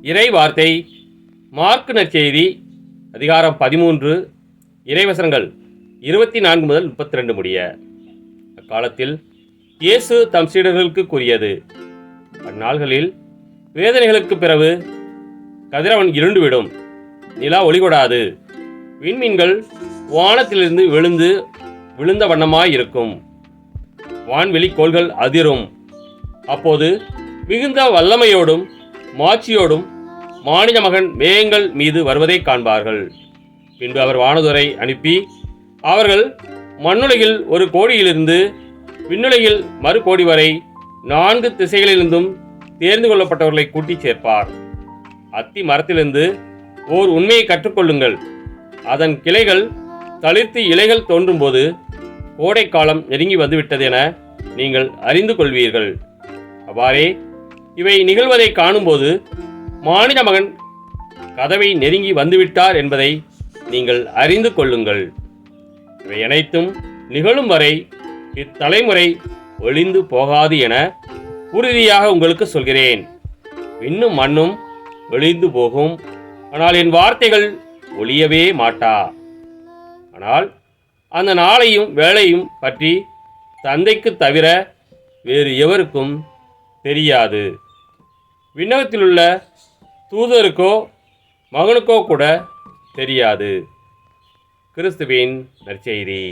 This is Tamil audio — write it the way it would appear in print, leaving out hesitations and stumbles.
இறை வார்த்தை மார்க்கு நற்செய்தி அதிகாரம் 13 இறைவசனங்கள் 24 முதல் 32 முடிய. அக்காலத்தில் இயேசு தம் சீடர்களுக்கு கூறியது, அந்நாள்களில் வேதனைகளுக்கு பிறகு கதிரவன் இருண்டுவிடும், நிலா ஒளிகொடாது, விண்மீன்கள் வானத்திலிருந்து விழுந்த வண்ணமாயிருக்கும், வான்வெளி கோள்கள் அதிரும். அப்போது மிகுந்த வல்லமையோடும் மாட்சியோடும் மானிட மகன் மேகங்கள் மீது வருவதை காண்பார்கள். பின்பு அவர் வானதுரை அனுப்பி அவர்கள் மண்ணுலகில் ஒரு கோடியிலிருந்து விண்ணுலகில் மறு கோடி வரை 4 திசைகளிலிருந்தும் தேர்ந்து கொள்ளப்பட்டவர்களை கூட்டிச் சேர்ப்பார். அத்தி மரத்திலிருந்து ஓர் உண்மையை கற்றுக்கொள்ளுங்கள். அதன் கிளைகள் தளிர்த்து இலைகள் தோன்றும்போது கோடைக்காலம் நெருங்கி வந்துவிட்டது என நீங்கள் அறிந்து கொள்வீர்கள். அவ்வாறே இவை நிகழ்வதை காணும்போது மானிட மகன் கதவை நெருங்கி வந்துவிட்டார் என்பதை நீங்கள் அறிந்து கொள்ளுங்கள். இவை அனைத்தும் நிகழும் வரை இத்தலைமுறை ஒளிந்து போகாது என உறுதியாக உங்களுக்கு சொல்கிறேன். விண்ணும் மண்ணும் ஒளிந்து போகும், ஆனால் என் வார்த்தைகள் ஒளியவே மாட்டா. ஆனால் அந்த நாளையும் வேளையும் பற்றி தந்தைக்கு தவிர வேறு எவருக்கும் தெரியாது. விண்ணகத்திலுள்ள தூதருக்கோ மகனுக்கோ கூட தெரியாது. கிறிஸ்துவின் நற்செய்தி.